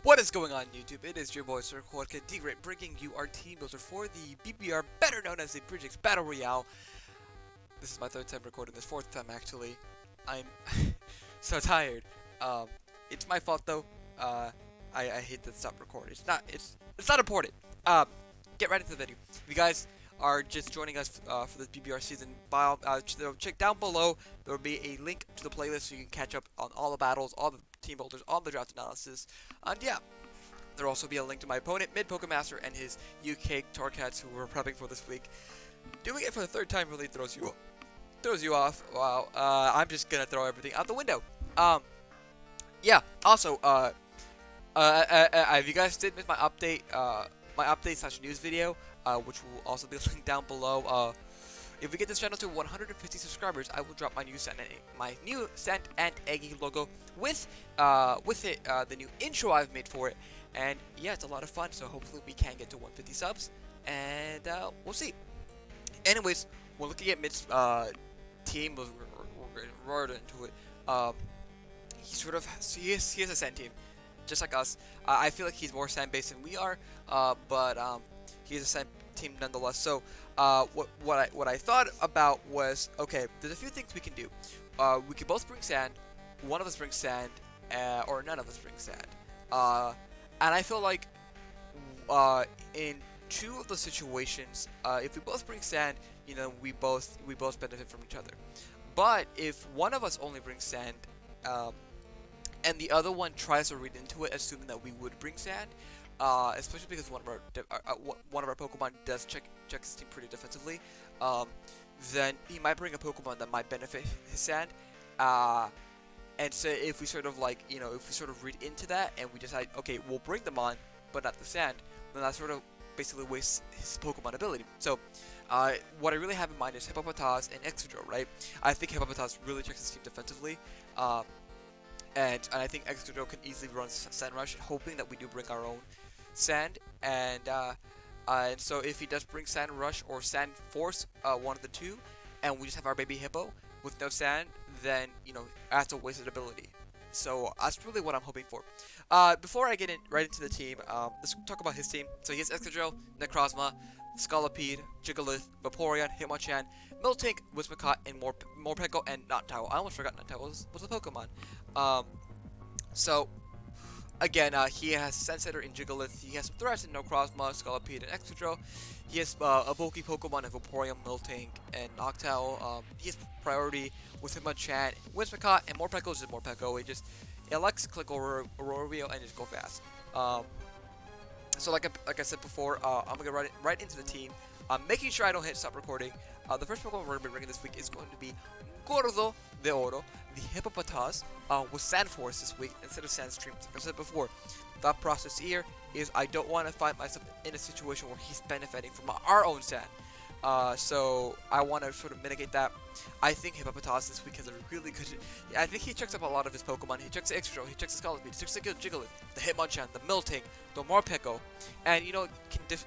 What is going on, YouTube? It is your boy Sir Jorge, bringing you our team builder for the BBR, better known as the Breedjets Battle Royale. This is my third time recording this, fourth time actually. I'm so tired. It's my fault though. I hate to stop recording. It's not important. Get right into the video. If you guys are just joining us for this BBR season, check down below. There will be a link to the playlist so you can catch up on all the battles, all the team builders, all the draft analysis. And yeah, there will also be a link to my opponent, MidPokeMaster, and his UK Torrocats, who we're prepping for this week. Doing it for the third time really throws you off. Wow. I'm just gonna throw everything out the window. Yeah. Also, if you guys did miss my update, / news video, which will also be linked down below. If we get this channel to 150 subscribers, I will drop my new San Ant Eggy logo with the new intro I've made for it. And yeah, it's a lot of fun. So hopefully we can get to 150 subs, and we'll see. Anyways, we're looking at Mid's team. We're right into it. He is a sand team, just like us. I feel like he's more sand based than we are, but he is a sand team nonetheless. So what I thought about was, okay, there's a few things we can do. We could both bring sand. One of us brings sand, or none of us bring sand. And I feel like in two of the situations, if we both bring sand, you know, we both benefit from each other. But if one of us only brings sand, and the other one tries to read into it, assuming that we would bring sand, especially because one of our Pokemon does check his team pretty defensively, then he might bring a Pokemon that might benefit his sand. And so if we sort of read into that and we decide, okay, we'll bring them on, but not the sand, then that sort of basically wastes his Pokemon ability. So what I really have in mind is Hippopotas and Excadrill, right? I think Hippopotas really checks his team defensively. And I think Excadrill can easily run Sand Rush, hoping that we do bring our own sand. And so if he does bring Sand Rush or Sand Force, one of the two, and we just have our baby Hippo with no sand, then, you know, that's a wasted ability. So that's really what I'm hoping for. Before I get right into the team, let's talk about his team. So he has Excadrill, Necrozma, Scolipede, Jigglypuff, Vaporeon, Hitmonchan, Miltank, Whimsicott, and Morpeko, and Noctowl. I almost forgot Noctowl was a Pokemon. So again, he has Sandsetter in Jigglypuff, he has some threats in Necrozma, Scolipede, and Excadrill. He has a bulky Pokemon in Vaporeon, Miltank, and Noctowl. He has priority with Hitmonchan, Whimsicott, and Morpeko is just Morpeko. It likes to click over Auroreo and just go fast. So like I said before, I'm gonna get right into the team. Making sure I don't stop recording. The first Pokemon we're gonna be bringing this week is going to be Gordo de Oro, the Hippopotas, with Sand Force this week instead of Sand Stream. Like I said before, thought process here is I don't want to find myself in a situation where he's benefiting from our own sand. So I want to sort of mitigate that. I think Hippopotas this week has a really good. I think he checks up a lot of his Pokemon. He checks the Excadrill, he checks the Scolipede, he checks the Jigglypuff, the Hitmonchan, the Miltank, the Morpeko, and you know can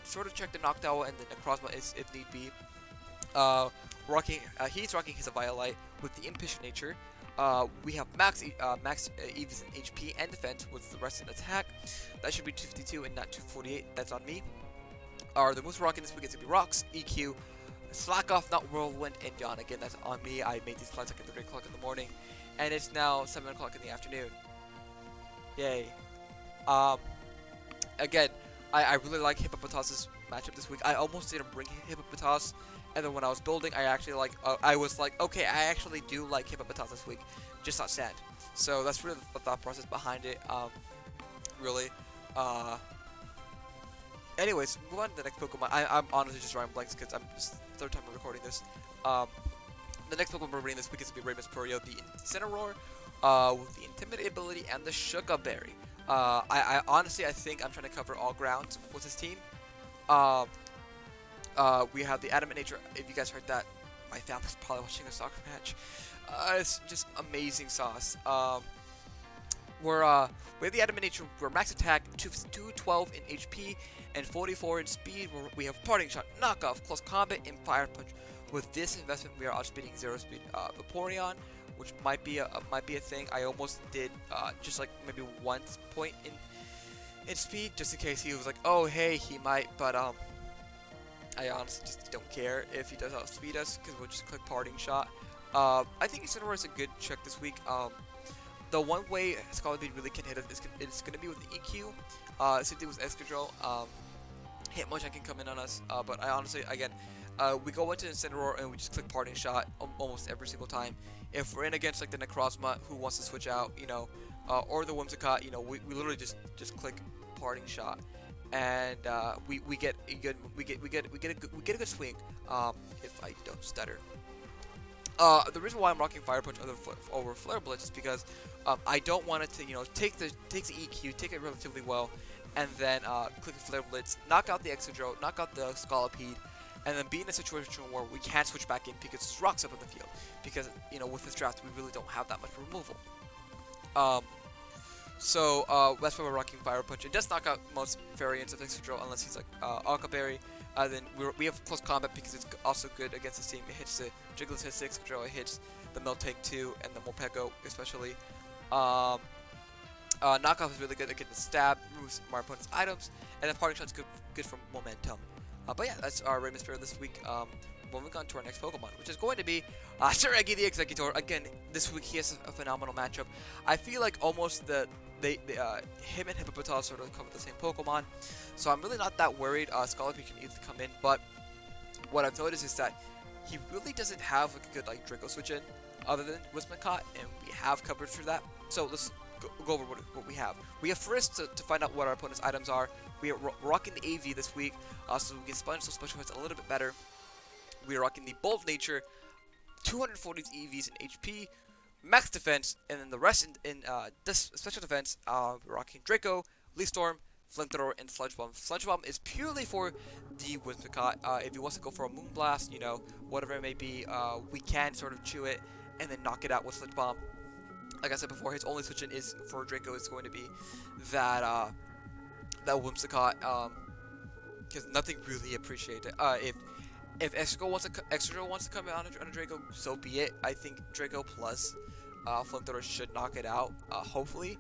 sort of check the Noctowl and the Necrozma if need be. He's rocking his EVIOLITE with the Impish nature. We have max EVs in HP and defense with the rest in attack. That should be 252 and not 248. That's on me. The moves we're rocking this week is going to be Rocks, EQ, Slack Off, Not Whirlwind, and Yawn. Again, that's on me. I made these plans like at 3 o'clock in the morning, and it's now 7 o'clock in the afternoon. Yay. Again, I really like Hippopotas' matchup this week. I almost didn't bring Hippopotas, and then when I was building, I was like, okay, I actually do like Hippopotas this week, just not sand. So that's really the thought process behind it. Really. Anyways, move on to the next Pokemon. I'm honestly just drawing blanks because I'm just third time I'm recording this. The next Pokemon we're bringing this week is going to be Ramus Purio, the Incineroar, with the Intimidate ability and the SHUCA berry. I honestly, I think I'm trying to cover all grounds with this team. We have the Adamant nature. If you guys heard that, my family's probably watching a soccer match. It's just amazing sauce. We have the Adamant nature. We're max attack, 212 in HP, and 44 in speed. We have Parting Shot, Knockoff, Close Combat, and Fire Punch. With this investment, we are outspeeding 0 speed Vaporeon. which might be a thing. I almost did just like maybe 1 point in speed, just in case he was like, oh hey, he might, but I honestly just don't care if he does outspeed us, because we'll just click parting shot. I think Incineroar is a good check this week. The one way Scalabit really can hit us is going to be with the EQ. Same thing with Excadrill. Hitmonchan can come in on us, but I honestly, again, we go into Incineroar and we just click parting shot almost every single time. If we're in against like the Necrozma who wants to switch out, or the Whimsicott, we literally just click parting shot, and we get a good swing. If I don't stutter. The reason why I'm rocking Fire Punch over Flare Blitz is because I don't want it to take the EQ, take it relatively well, and then click Flare Blitz, knock out the Excadrill, knock out the Scolipede, and then be in a situation where we can't switch back in because there's rocks up in the field. Because with this draft we really don't have that much removal. So that's why we're rocking Fire Punch. It does knock out most variants of Excadrill unless he's like Aqua Berry. Then we have close combat because it's also good against this team. It hits the Jigglypuff, hits the Excadrill, it hits the Miltank too, and the Morpeko especially. Knockoff is really good against the stab, removes my opponent's items, and then parting shot's good for momentum. But yeah, that's our Raymond Spirit this week. Moving on to our next Pokemon, which is going to be Sir Eggy the Executor. Again, this week he has a phenomenal matchup. I feel like almost him and Hippopotas sort of cover the same Pokemon, so I'm really not that worried. Scolipede can easily come in, but what I've noticed is that he really doesn't have like a good like Draco switch in, other than Whimsicott, and we have coverage for that. So let's go over what we have. We have first to find out what our opponent's items are. We are rocking the AV this week, so we can sponge those special hits a little bit better. We are rocking the Bold Nature, 240 EVs in HP, max defense, and then the rest in this special defense. We're rocking Draco, Leaf Storm, Flamethrower, and Sludge Bomb. Sludge Bomb is purely for the Whimsicott. If he wants to go for a Moonblast, whatever it may be, we can sort of chew it and then knock it out with Sludge Bomb. Like I said before, his only switch in is for Draco is going to be that Whimsicott, because nothing really appreciates it. If Excadrill wants to come on a Draco, so be it. I think Draco plus Flamethrower should knock it out. Hopefully,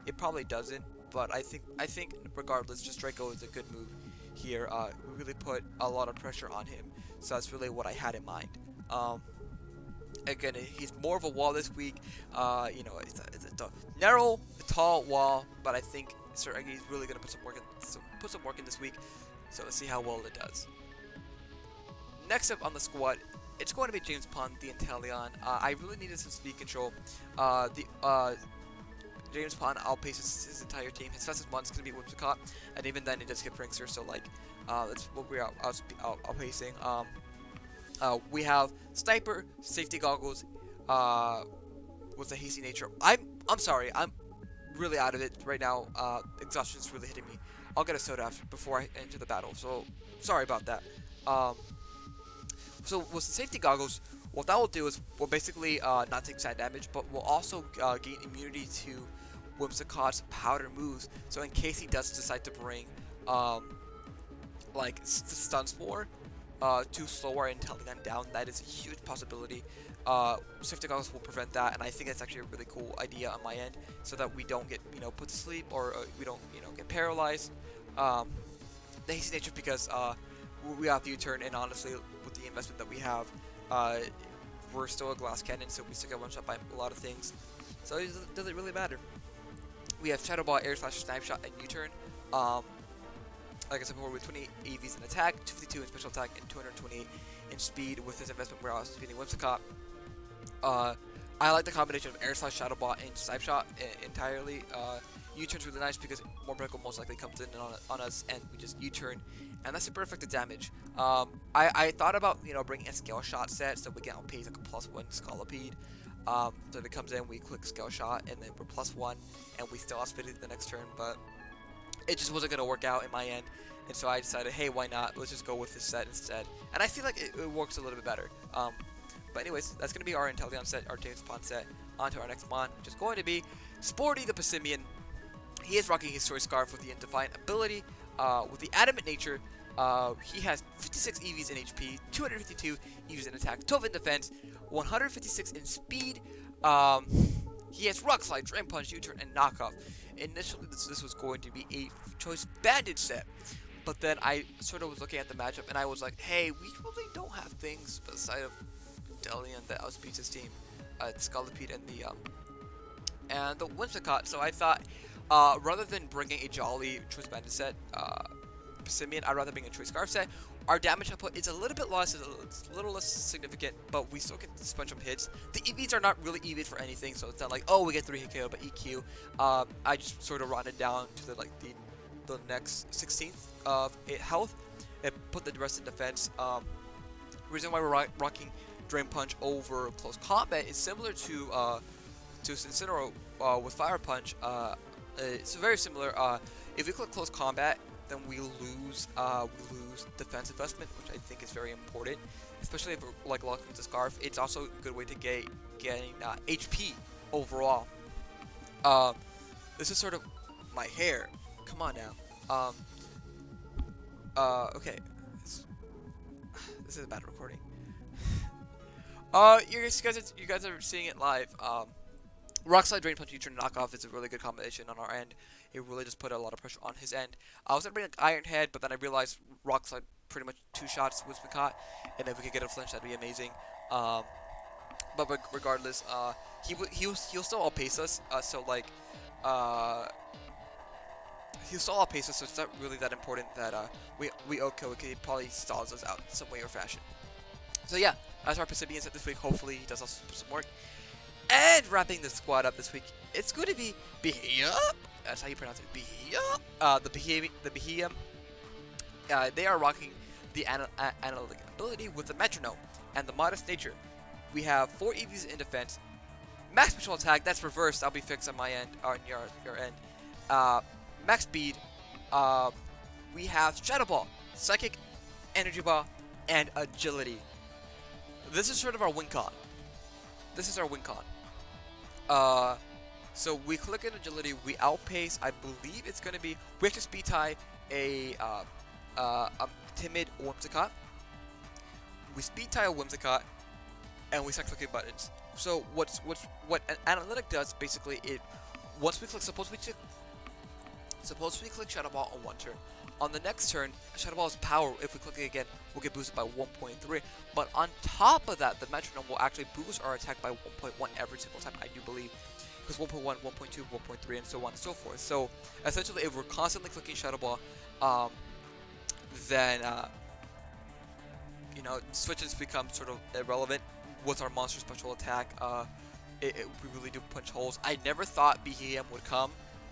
it probably doesn't, but I think regardless, just Draco is a good move here. We really put a lot of pressure on him, so that's really what I had in mind. Again, he's more of a wall this week. It's a narrow, tall wall, but I think Sir Eggy is really gonna put some work in this week. So let's see how well it does. Next up on the squad, it's going to be James Pond, the Inteleon. I really needed some speed control. James Pond outpaces his entire team. His fastest one's going to be Whimsicott, and even then it does get Prankster, so that's what we're outpacing. We have Sniper, Safety Goggles, with a hasty nature. I'm sorry, I'm really out of it right now. Exhaustion is really hitting me. I'll get a soda before I enter the battle, so sorry about that. So with the Safety Goggles, what that will do is we'll basically not take side damage, but we'll also gain immunity to Whimsicott's powder moves. So in case he does decide to bring like Stun Spore to slow our Inteleon down, that is a huge possibility. Safety Goggles will prevent that, and I think that's actually a really cool idea on my end, so that we don't get put to sleep, or we don't get paralyzed. The hasty nature, because we have the U-turn, and honestly, with the investment that we have, we're still a glass cannon, so we still get one shot by a lot of things. So it doesn't really matter. We have Shadow Ball, Air Slash, Snipe Shot, and U-turn. Like I said before, with 20 EVs in attack, 252 in special attack, and 228 in speed. With this investment, we're also speeding Whimsicott. I like the combination of Air Slash, Shadow Ball, and Snipe Shot entirely. U-turn's really nice because Morpeko most likely comes in on us, and we just U-turn, and that's super effective damage. I thought about bringing a Scale Shot set so we can outpace like a +1 Scolipede. So if it comes in, we click Scale Shot, and then we're +1, and we still outspeed it the next turn, but it just wasn't gonna work out in my end, and so I decided, hey, why not? Let's just go with this set instead, and I feel like it works a little bit better. But anyways, that's gonna be our Inteleon set, our James Pond set. On to our next mon, which is going to be Sporty the Passimian. He is rocking his Choice Scarf with the Defiant ability, with the Adamant nature, He has 56 EVs in HP, 252 EVs in attack, 12 in defense, 156 in speed. He has Rock Slide, Drain Punch, U-Turn, and Knockoff. Initially, this was going to be a choice bandit set, but then I sort of was looking at the matchup, and I was like, hey, we really don't have things beside of Delian that outspeeds his team, Scolipede and the Whimsicott. So I thought, rather than bringing a Jolly choice bandit set, Simeon, I'd rather bring a choice scarf set. Our damage output is a little bit less, it's a little less significant, but we still get a bunch of hits. The EVs are not really EVs for anything, so it's not like, oh, we get 3 hit KO, but EQ. I just sort of run it down to the next 16th of health and put the rest in defense. Reason why we're rocking Drain Punch over Close Combat is similar to Incineroar with Fire Punch. It's very similar. If we click Close Combat, then we lose defense investment, which I think is very important, especially if we're like locking with the scarf. It's also a good way to getting HP overall. This is sort of my hair. Come on now. Okay. This is a bad recording. You guys are seeing it live. Rock Slide, Drain Punch, U-Turn, Knockoff is a really good combination on our end. It really just put a lot of pressure on his end. I was gonna bring like Iron Head, but then I realized Rock Slide pretty much 2 shots with Whimsicott, and if we could get a flinch, that'd be amazing. But regardless, he'll still outpace us. So like, he'll still outpace us. So it's not really that important that we OHKO. He probably stalls us out in some way or fashion. So yeah, that's our Pacifian set this week. Hopefully he does also some work. And wrapping the squad up this week, it's going to be Behia. That's how you pronounce it, Behia. The Behia. They are rocking the analytic ability with the metronome and the modest nature. We have 4 EVs in defense, max special attack. That's reversed. That'll be fixed on my end, or on your end. Max speed. We have Shadow Ball, Psychic, Energy Ball, and Agility. This is sort of our win con. This is our win con. So we click in Agility, we outpace. I believe it's gonna be we have to speed tie a timid Whimsicott. We speed tie a Whimsicott, and we start clicking buttons. So what an analytic does basically, once we click, suppose we click Shadow Ball on one turn. On the next turn, Shadow Ball's power, if we click it again, will get boosted by 1.3. But on top of that, the metronome will actually boost our attack by 1.1 every single time, I do believe. Because 1.1, 1.2, 1.3, and so on and so forth. So, essentially, if we're constantly clicking Shadow Ball, then, switches become sort of irrelevant. What's our monster special attack? We really do punch holes. I never thought BHM would come,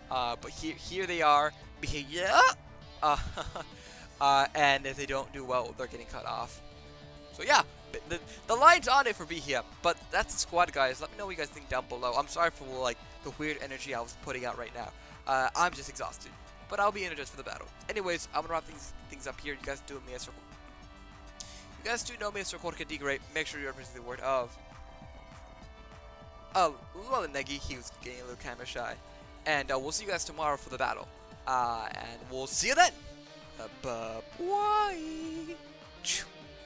but here they are. BHM! And if they don't do well, they're getting cut off. So yeah, the line's on it for BHM, but that's the squad, guys. Let me know what you guys think down below. I'm sorry for like the weird energy I was putting out right now. I'm just exhausted, but I'll be energized for the battle. Anyways, I'm gonna wrap things up here. You guys do me a circle. You guys do know me as Jorge can degrade. Make sure you represent the word of Neggy. He was getting a little camera shy, and we'll see you guys tomorrow for the battle. And we'll see you then. Bye-bye.